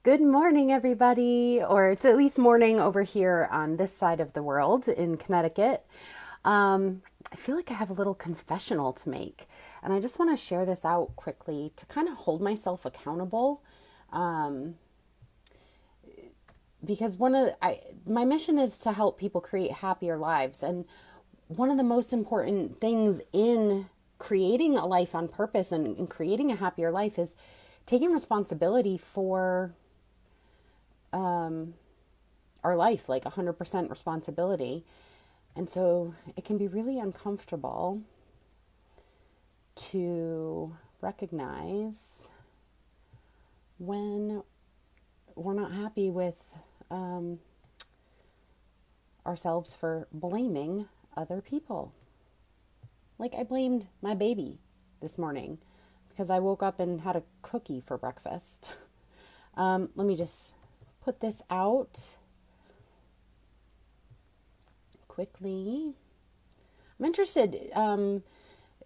Good morning, everybody, or it's at least morning over here on this side of the world in Connecticut. I feel like I have a little confessional to make, and I just want to share this out quickly to kind of hold myself accountable. Um, because my mission is to help people create happier lives, and one of the most important things in creating a life on purpose and creating a happier life is taking responsibility for our life, like 100% responsibility. And so it can be really uncomfortable to recognize when we're not happy with ourselves for blaming other people. Like I blamed my baby this morning because I woke up and had a cookie for breakfast. Let me just put this out quickly. I'm interested.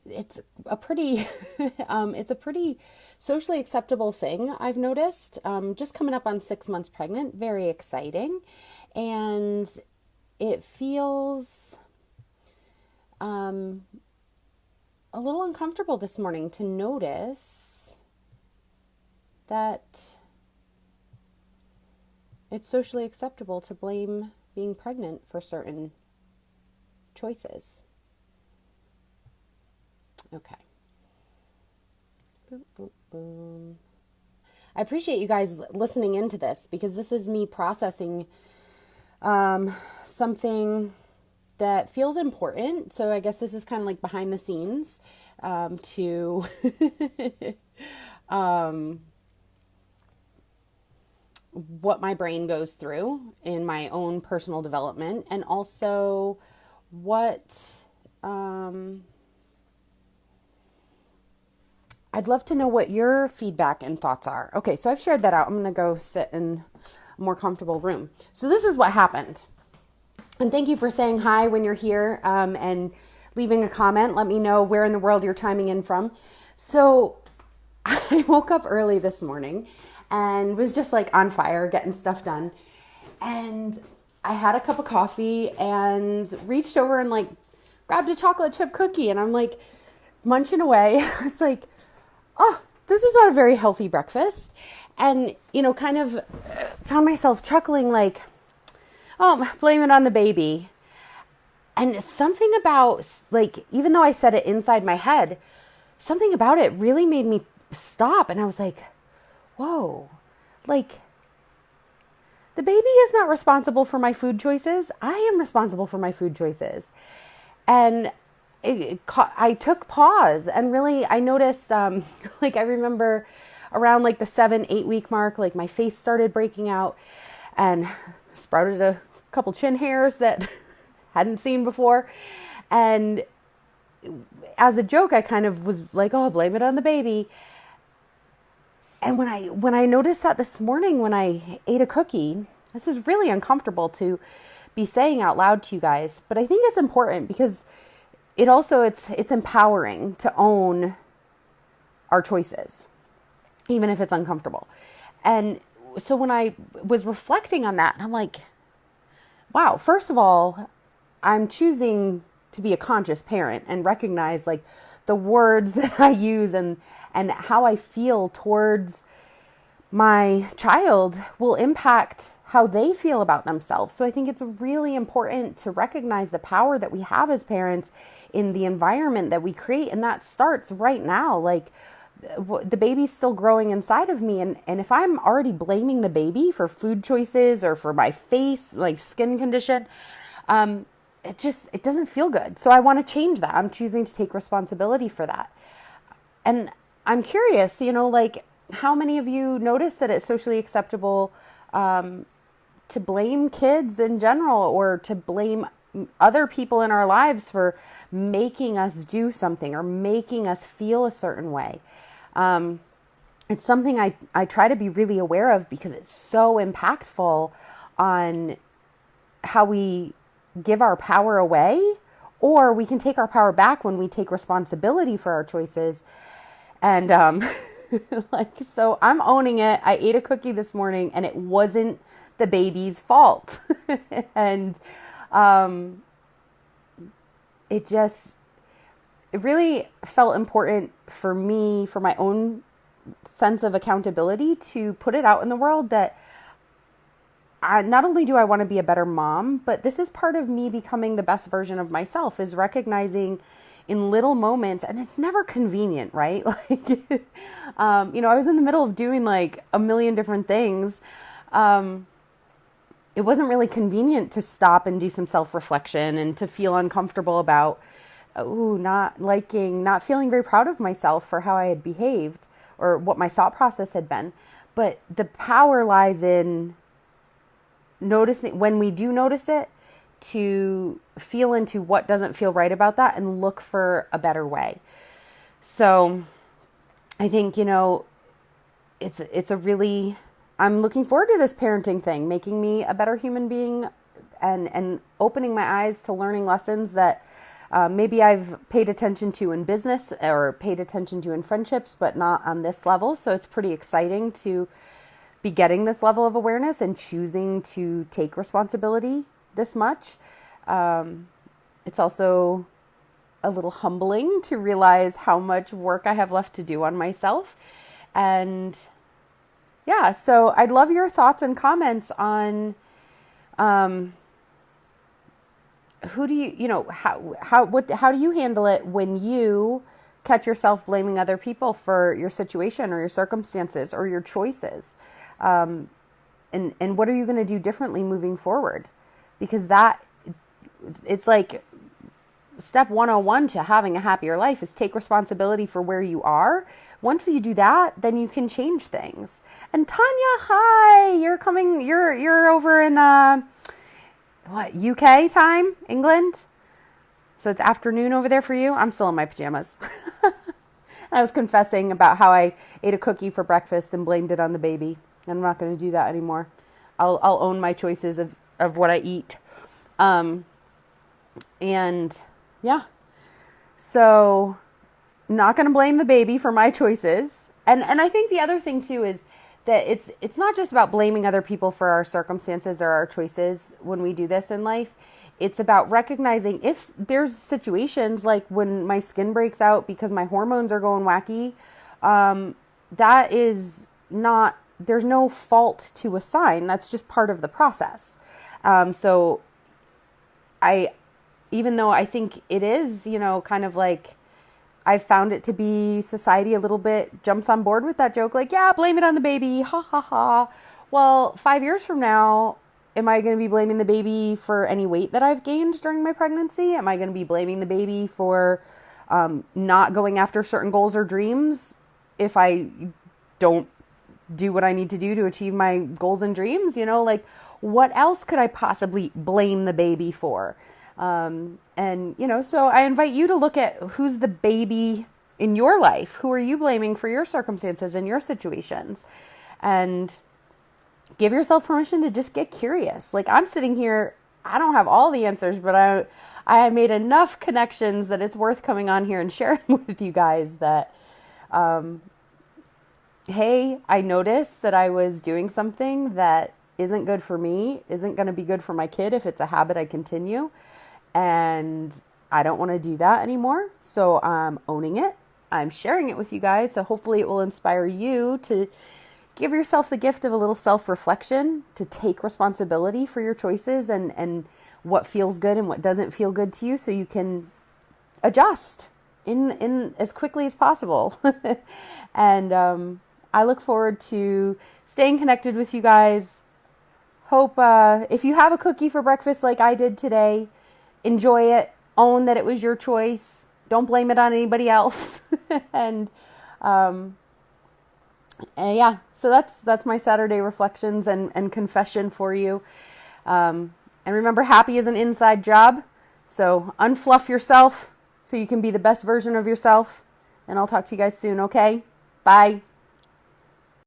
It's a pretty, it's a pretty socially acceptable thing I've noticed. Just coming up on 6 months pregnant, very exciting, and it feels a little uncomfortable this morning to notice that it's socially acceptable to blame being pregnant for certain choices. Okay. Boom, boom, boom. I appreciate you guys listening into this because this is me processing something that feels important. So I guess this is kind of like behind the scenes to what my brain goes through in my own personal development, and also what I'd love to know what your feedback and thoughts are. Okay, so I've shared that out. I'm going to go sit in a more comfortable room. So this is what happened. And thank you for saying hi when you're here and leaving a comment. Let me know where in the world you're chiming in from. So I woke up early this morning and was just like on fire, getting stuff done. And I had a cup of coffee and reached over and like grabbed a chocolate chip cookie. And I'm like munching away. I was like, oh, this is not a very healthy breakfast. And, kind of found myself chuckling like, oh, blame it on the baby. And something about, like, even though I said it inside my head, something about it really made me stop. And I was like, whoa, like, the baby is not responsible for my food choices. I am responsible for my food choices. And I took pause and really I noticed, like I remember around like the 7-8 week mark, like my face started breaking out and sprouted a couple chin hairs that hadn't seen before. And as a joke, I kind of was like, oh, blame it on the baby. And when I noticed that this morning when I ate a cookie, this is really uncomfortable to be saying out loud to you guys, but I think it's important because it's empowering to own our choices, even if it's uncomfortable. And so when I was reflecting on that, I'm like, wow, first of all, I'm choosing to be a conscious parent and recognize like the words that I use and how I feel towards my child will impact how they feel about themselves. So I think it's really important to recognize the power that we have as parents in the environment that we create. And that starts right now. Like the baby's still growing inside of me. And if I'm already blaming the baby for food choices or for my face, like skin condition, it doesn't feel good. So I want to change that. I'm choosing to take responsibility for that. And I'm curious, like how many of you notice that it's socially acceptable to blame kids in general or to blame other people in our lives for making us do something or making us feel a certain way. It's something I try to be really aware of because it's so impactful on how we give our power away, or we can take our power back when we take responsibility for our choices. And Like, so I'm owning it. I ate a cookie this morning and it wasn't the baby's fault. And it just, it really felt important for me, for my own sense of accountability, to put it out in the world that not only do I want to be a better mom, but this is part of me becoming the best version of myself, is recognizing in little moments, and it's never convenient, right? Like, I was in the middle of doing like a million different things. It wasn't really convenient to stop and do some self-reflection and to feel uncomfortable about, not feeling very proud of myself for how I had behaved or what my thought process had been. But the power lies in noticing, when we do notice it, to feel into what doesn't feel right about that and look for a better way. So I think, it's a really, I'm looking forward to this parenting thing, making me a better human being and opening my eyes to learning lessons that maybe I've paid attention to in business or paid attention to in friendships, but not on this level. So it's pretty exciting to be getting this level of awareness and choosing to take responsibility this much. It's also a little humbling to realize how much work I have left to do on myself. And yeah, so I'd love your thoughts and comments on how do you handle it when you catch yourself blaming other people for your situation or your circumstances or your choices? And what are you going to do differently moving forward? Because it's like step 101 to having a happier life is take responsibility for where you are. Once you do that, then you can change things. And Tanya, hi, you're over in, UK time, England? So it's afternoon over there for you? I'm still in my pajamas. I was confessing about how I ate a cookie for breakfast and blamed it on the baby. I'm not going to do that anymore. I'll own my choices of what I eat. And yeah, so not going to blame the baby for my choices. And I think the other thing too is that it's not just about blaming other people for our circumstances or our choices when we do this in life. It's about recognizing if there's situations like when my skin breaks out because my hormones are going wacky, that is not, there's no fault to assign. That's just part of the process. So even though I think it is, kind of like, I've found it to be society a little bit jumps on board with that joke. Like, yeah, blame it on the baby. Ha ha ha. Well, 5 years from now, am I going to be blaming the baby for any weight that I've gained during my pregnancy? Am I going to be blaming the baby for not going after certain goals or dreams if I don't do what I need to do to achieve my goals and dreams? Like, what else could I possibly blame the baby for? So I invite you to look at who's the baby in your life. Who are you blaming for your circumstances and your situations? And give yourself permission to just get curious. Like, I'm sitting here, I don't have all the answers, but I made enough connections that it's worth coming on here and sharing with you guys that, hey, I noticed that I was doing something that isn't good for me, isn't going to be good for my kid if it's a habit I continue. And I don't want to do that anymore. So I'm owning it. I'm sharing it with you guys. So hopefully it will inspire you to give yourself the gift of a little self-reflection, to take responsibility for your choices and what feels good and what doesn't feel good to you, so you can adjust in as quickly as possible. And I look forward to staying connected with you guys. Hope if you have a cookie for breakfast like I did today, enjoy it. Own that it was your choice. Don't blame it on anybody else. And yeah, so that's my Saturday reflections and confession for you. And remember, happy is an inside job. So unfluff yourself so you can be the best version of yourself. And I'll talk to you guys soon, okay? Bye.